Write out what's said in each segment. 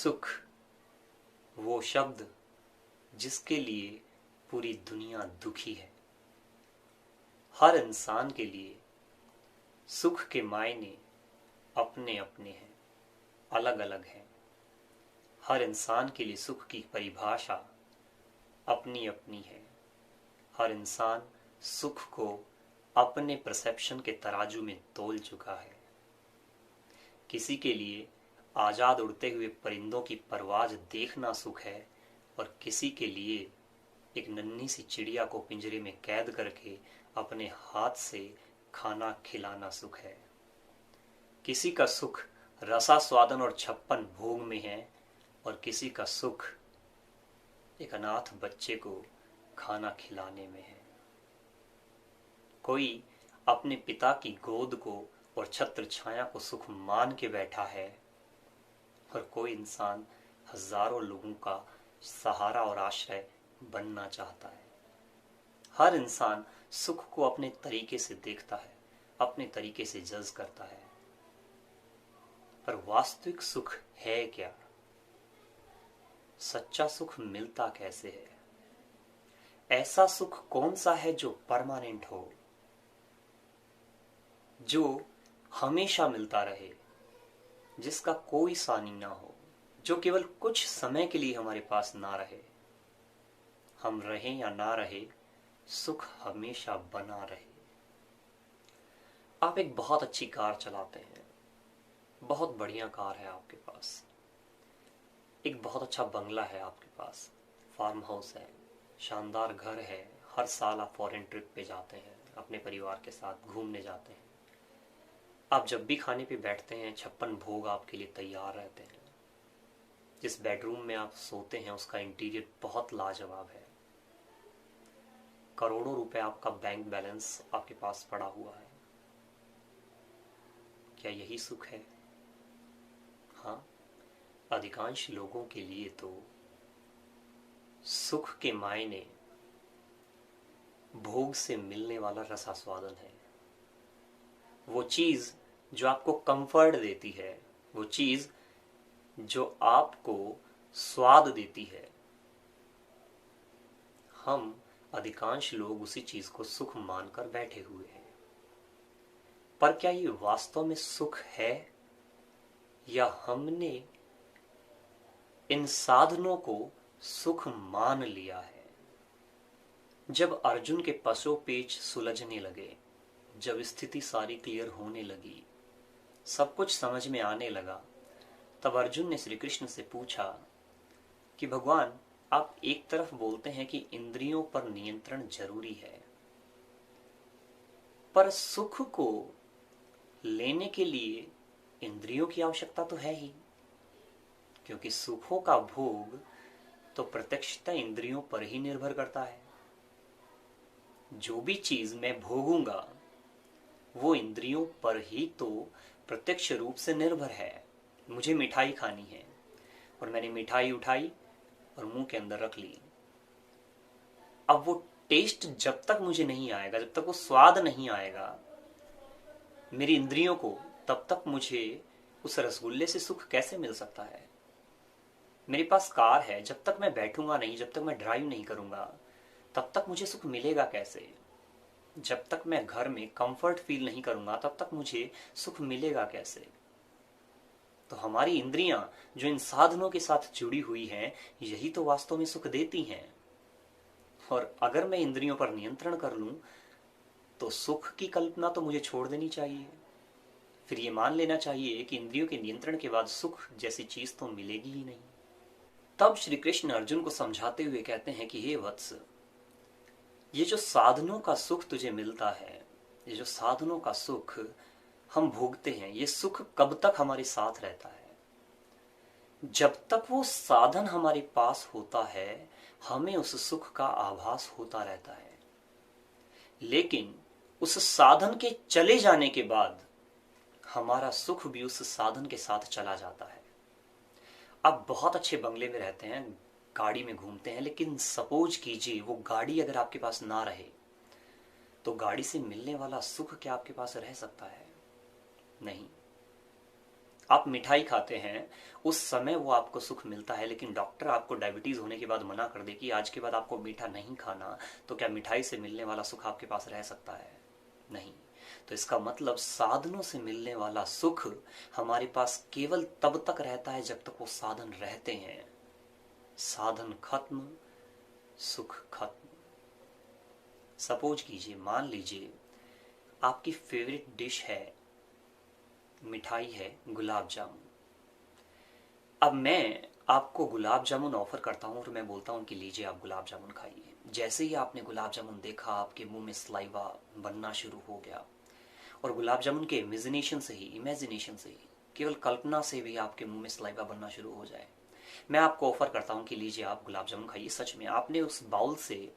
सुख वो शब्द जिसके लिए पूरी दुनिया दुखी है। हर इंसान के लिए सुख के मायने अपने अपने हैं, अलग अलग हैं। हर इंसान के लिए सुख की परिभाषा अपनी अपनी है। हर इंसान सुख को अपने परसेप्शन के तराजू में तोल चुका है। किसी के लिए आजाद उड़ते हुए परिंदों की परवाज देखना सुख है और किसी के लिए एक नन्ही सी चिड़िया को पिंजरे में कैद करके अपने हाथ से खाना खिलाना सुख है। किसी का सुख रसास्वादन और 56 भोग में है और किसी का सुख एक अनाथ बच्चे को खाना खिलाने में है। कोई अपने पिता की गोद को और छत्र छाया को सुख मान के बैठा है और कोई इंसान हजारों लोगों का सहारा और आश्रय बनना चाहता है। हर इंसान सुख को अपने तरीके से देखता है, अपने तरीके से जज करता है। पर वास्तविक सुख है क्या? सच्चा सुख मिलता कैसे है? ऐसा सुख कौन सा है जो परमानेंट हो, जो हमेशा मिलता रहे, जिसका कोई सानी ना हो, जो केवल कुछ समय के लिए हमारे पास ना रहे। हम रहें या ना रहे, सुख हमेशा बना रहे। आप एक बहुत अच्छी कार चलाते हैं, बहुत बढ़िया कार है आपके पास, एक बहुत अच्छा बंगला है आपके पास, फार्म हाउस है, शानदार घर है, हर साल आप फॉरेन ट्रिप पे जाते हैं, अपने परिवार के साथ घूमने जाते हैं। आप जब भी खाने पे बैठते हैं 56 भोग आपके लिए तैयार रहते हैं। जिस बेडरूम में आप सोते हैं उसका इंटीरियर बहुत लाजवाब है। करोड़ों रुपए आपका बैंक बैलेंस आपके पास पड़ा हुआ है। क्या यही सुख है? हाँ, अधिकांश लोगों के लिए तो सुख के मायने भोग से मिलने वाला रसास्वादन है। वो चीज जो आपको कंफर्ट देती है, वो चीज जो आपको स्वाद देती है। हम अधिकांश लोग उसी चीज को सुख मानकर बैठे हुए हैं। पर क्या ये वास्तव में सुख है या हमने इन साधनों को सुख मान लिया है? जब अर्जुन के पसोपेच सुलझने लगे, जब स्थिति सारी क्लियर होने लगी, सब कुछ समझ में आने लगा, तब अर्जुन ने श्री कृष्ण से पूछा कि भगवान, आप एक तरफ बोलते हैं कि इंद्रियों पर नियंत्रण जरूरी है, पर सुख को लेने के लिए इंद्रियों की आवश्यकता तो है ही, क्योंकि सुखों का भोग तो प्रत्यक्षतः इंद्रियों पर ही निर्भर करता है। जो भी चीज मैं भोगूंगा वो इंद्रियों पर ही तो प्रत्यक्ष रूप से निर्भर है। मुझे मिठाई खानी है और मैंने मिठाई उठाई और मुंह के अंदर रख ली। अब वो टेस्ट जब तक मुझे नहीं आएगा, जब तक वो स्वाद नहीं आएगा मेरी इंद्रियों को, तब तक मुझे उस रसगुल्ले से सुख कैसे मिल सकता है? मेरे पास कार है, जब तक मैं बैठूंगा नहीं, जब तक मैं ड्राइव नहीं करूंगा, तब तक मुझे सुख मिलेगा कैसे? जब तक मैं घर में कंफर्ट फील नहीं करूंगा, तब तक मुझे सुख मिलेगा कैसे? तो हमारी इंद्रियां जो इन साधनों के साथ जुड़ी हुई हैं, यही तो वास्तव में सुख देती हैं। और अगर मैं इंद्रियों पर नियंत्रण कर लूं तो सुख की कल्पना तो मुझे छोड़ देनी चाहिए। फिर ये मान लेना चाहिए कि इंद्रियों के नियंत्रण के बाद सुख जैसी चीज तो मिलेगी ही नहीं। तब श्री कृष्ण अर्जुन को समझाते हुए कहते हैं कि हे वत्स, ये जो साधनों का सुख तुझे मिलता है, ये जो साधनों का सुख हम भोगते हैं, ये सुख कब तक हमारे साथ रहता है? जब तक वो साधन हमारे पास होता है, हमें उस सुख का आभास होता रहता है। लेकिन उस साधन के चले जाने के बाद हमारा सुख भी उस साधन के साथ चला जाता है। आप बहुत अच्छे बंगले में रहते हैं, गाड़ी में घूमते हैं, लेकिन सपोज कीजिए वो गाड़ी अगर आपके पास ना रहे तो गाड़ी से मिलने वाला सुख क्या आपके पास रह सकता है? नहीं। आप मिठाई खाते हैं, उस समय वो आपको सुख मिलता है, लेकिन डॉक्टर आपको डायबिटीज होने के बाद मना कर दे कि आज के बाद आपको मीठा नहीं खाना, तो क्या मिठाई से मिलने वाला सुख आपके पास रह सकता है? नहीं। तो इसका मतलब साधनों से मिलने वाला सुख हमारे पास केवल तब तक रहता है जब तक वो साधन रहते हैं। साधन खत्म, सुख खत्म। सपोज कीजिए, मान लीजिए आपकी फेवरेट डिश है, मिठाई है गुलाब जामुन। अब मैं आपको गुलाब जामुन ऑफर करता हूं और मैं बोलता हूं कि लीजिए आप गुलाब जामुन खाइए। जैसे ही आपने गुलाब जामुन देखा, आपके मुंह में सलाइवा बनना शुरू हो गया, और गुलाब जामुन के इमेजिनेशन से ही केवल कल्पना से भी आपके मुंह में सलाइवा बनना शुरू हो जाए, मैं आपको ऑफर करता हूं कि लीजिए आप गुलाब जामुन खाइए। सच में आपने उस बाउल से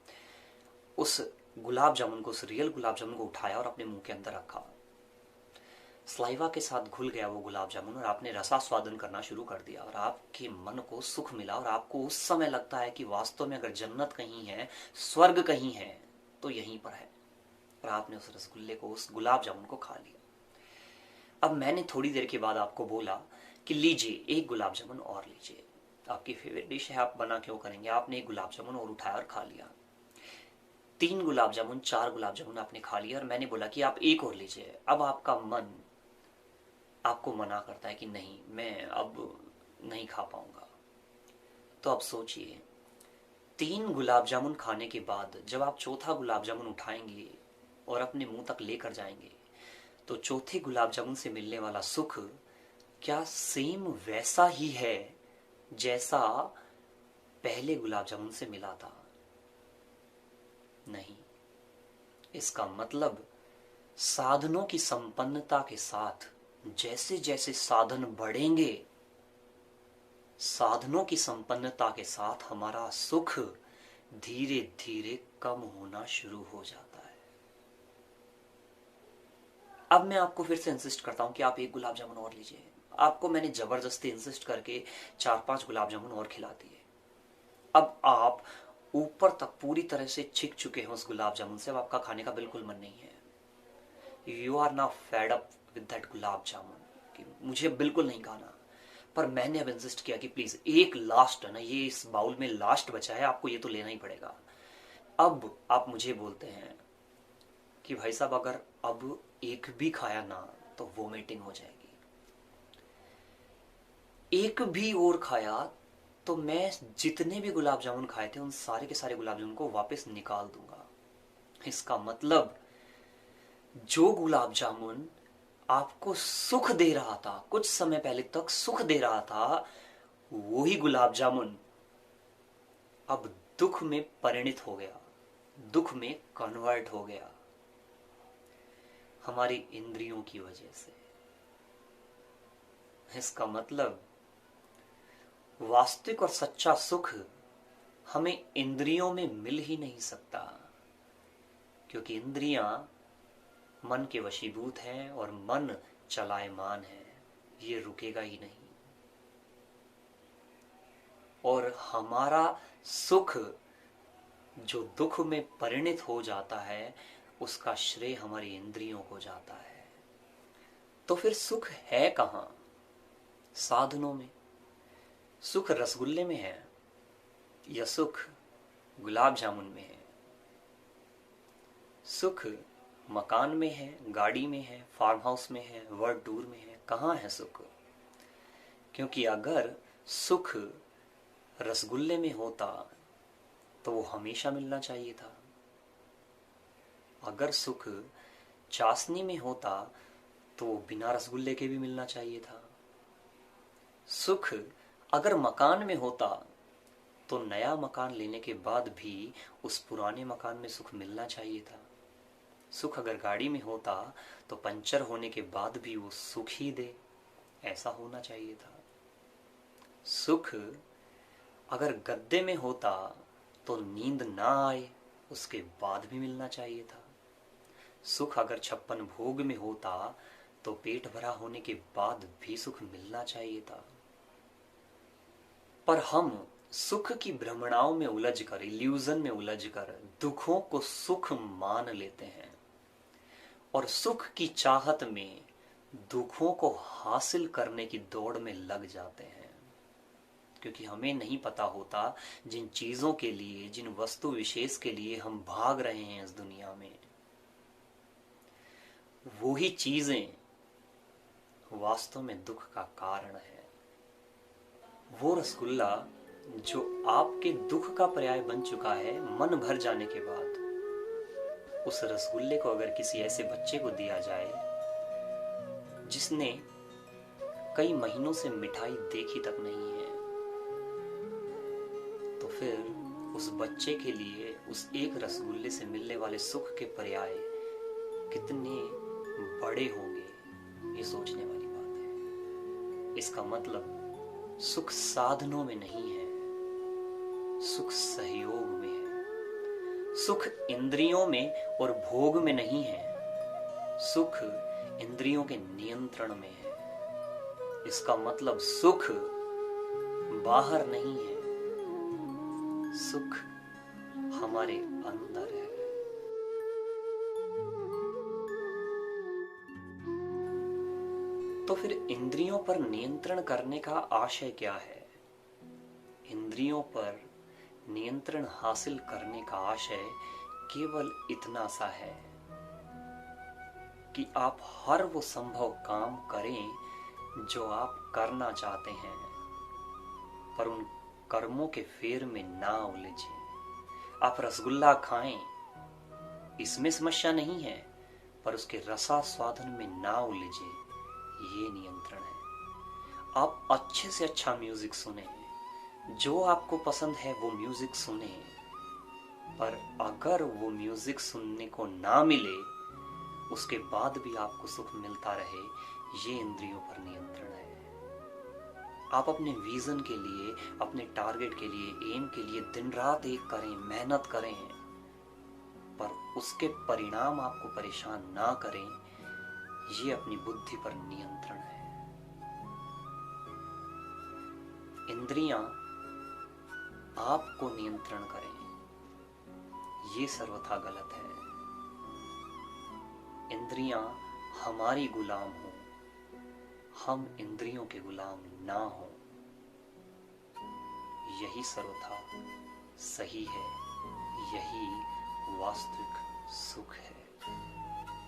उस गुलाब जामुन को, उस रियल गुलाब जामुन को उठाया और अपने मुंह के अंदर रखा, सलाइवा के साथ घुल गया वो गुलाब जामुन, और आपने रसास्वादन करना शुरू कर दिया, और आपके मन को सुख मिला, और आपको उस समय लगता है कि वास्तव में अगर जन्नत कहीं है, स्वर्ग कहीं है, तो यहीं पर है। और आपने उस रसगुल्ले को, उस गुलाब जामुन को खा लिया। अब मैंने थोड़ी देर के बाद आपको बोला कि लीजिए एक गुलाब जामुन और लीजिए, आपकी फेवरेट डिश है, आप बना क्यों करेंगे। आपने एक गुलाब जामुन और उठाया और खा लिया। 3 गुलाब जामुन, 4 गुलाब जामुन आपने खा लिया, और मैंने बोला कि आप एक और लीजिए। अब आपका मन आपको मना करता है कि नहीं, मैं अब नहीं खा पाऊंगा। तो अब सोचिए, 3 गुलाब जामुन खाने के बाद जब आप चौथा गुलाब जामुन उठाएंगे और अपने मुंह तक लेकर जाएंगे, तो चौथे गुलाब जामुन से मिलने वाला सुख क्या सेम वैसा ही है जैसा पहले गुलाब जामुन से मिला था? नहीं। इसका मतलब साधनों की संपन्नता के साथ जैसे जैसे साधन बढ़ेंगे, साधनों की संपन्नता के साथ हमारा सुख धीरे धीरे कम होना शुरू हो जाता है। अब मैं आपको फिर से इंसिस्ट करता हूं कि आप एक गुलाब जामुन और लीजिए। आपको मैंने जबरदस्ती इंसिस्ट करके 4-5 गुलाब जामुन और खिला दिए। अब आप ऊपर तक पूरी तरह से छिक चुके हैं उस गुलाब जामुन से, अब आपका खाने का बिल्कुल मन नहीं है। You are now fed up with that gulab jamun कि मुझे बिल्कुल नहीं खाना। पर मैंने अब इंसिस्ट किया कि प्लीज एक लास्ट है ना, ये इस बाउल में लास्ट बचा है, आपको ये तो लेना ही पड़ेगा। अब आप मुझे बोलते हैं कि भाई साहब अगर अब एक भी खाया ना तो वोमिटिंग हो जाएगी, एक भी और खाया तो मैं जितने भी गुलाब जामुन खाए थे उन सारे के सारे गुलाब जामुन को वापस निकाल दूंगा। इसका मतलब जो गुलाब जामुन आपको सुख दे रहा था, कुछ समय पहले तक सुख दे रहा था, वही गुलाब जामुन अब दुख में परिणित हो गया, दुख में कन्वर्ट हो गया, हमारी इंद्रियों की वजह से। इसका मतलब वास्तविक और सच्चा सुख हमें इंद्रियों में मिल ही नहीं सकता, क्योंकि इंद्रियां मन के वशीभूत हैं और मन चलायमान है, ये रुकेगा ही नहीं। और हमारा सुख जो दुख में परिणित हो जाता है, उसका श्रेय हमारी इंद्रियों को जाता है। तो फिर सुख है कहां? साधनों में। सुख रसगुल्ले में है या सुख गुलाब जामुन में है? सुख मकान में है, गाड़ी में है, फार्म हाउस में है, वर्ल्ड टूर में है? कहां है सुख? क्योंकि अगर सुख रसगुल्ले में होता तो वो हमेशा मिलना चाहिए था। अगर सुख चाशनी में होता तो वो बिना रसगुल्ले के भी मिलना चाहिए था। सुख अगर मकान में होता तो नया मकान लेने के बाद भी उस पुराने मकान में सुख मिलना चाहिए था। सुख अगर गाड़ी में होता तो पंचर होने के बाद भी वो सुख ही दे, ऐसा होना चाहिए था। सुख अगर गद्दे में होता तो नींद ना आए उसके बाद भी मिलना चाहिए था। सुख अगर 56 भोग में होता तो पेट भरा होने के बाद भी सुख मिलना चाहिए था। पर हम सुख की भ्रमणाओं में उलझकर, इल्यूजन में उलझकर दुखों को सुख मान लेते हैं, और सुख की चाहत में दुखों को हासिल करने की दौड़ में लग जाते हैं, क्योंकि हमें नहीं पता होता जिन चीजों के लिए, जिन वस्तु विशेष के लिए हम भाग रहे हैं इस दुनिया में, वो ही चीजें वास्तव में दुख का कारण है। वो रसगुल्ला जो आपके दुख का पर्याय बन चुका है मन भर जाने के बाद, उस रसगुल्ले को अगर किसी ऐसे बच्चे को दिया जाए जिसने कई महीनों से मिठाई देखी तक नहीं है, तो फिर उस बच्चे के लिए उस एक रसगुल्ले से मिलने वाले सुख के पर्याय कितने बड़े होंगे, ये सोचने वाली बात है। इसका मतलब सुख साधनों में नहीं है, सुख सहयोग में है। सुख इंद्रियों में और भोग में नहीं है, सुख इंद्रियों के नियंत्रण में है। इसका मतलब सुख बाहर नहीं है, सुख हमारे अंदर है। तो फिर इंद्रियों पर नियंत्रण करने का आशय क्या है? इंद्रियों पर नियंत्रण हासिल करने का आशय केवल इतना सा है कि आप हर वो संभव काम करें जो आप करना चाहते हैं, पर उन कर्मों के फेर में ना उलझें। आप रसगुल्ला खाएं, इसमें समस्या नहीं है, पर उसके रसास्वादन में ना उलझें, ये नियंत्रण है। आप अच्छे से अच्छा म्यूजिक सुने, जो आपको पसंद है वो म्यूजिक सुने, पर अगर वो म्यूजिक सुनने को ना मिले उसके बाद भी आपको सुख मिलता रहे, ये इंद्रियों पर नियंत्रण है। आप अपने विजन के लिए, अपने टारगेट के लिए, एम के लिए दिन रात एक करें, मेहनत करें, पर उसके परिणाम आपको परेशान ना करें, ये अपनी बुद्धि पर नियंत्रण है। इंद्रियां आपको नियंत्रण करें, ये सर्वथा गलत है। इंद्रियां हमारी गुलाम हो, हम इंद्रियों के गुलाम ना हो, यही सर्वथा सही है, यही वास्तविक सुख है।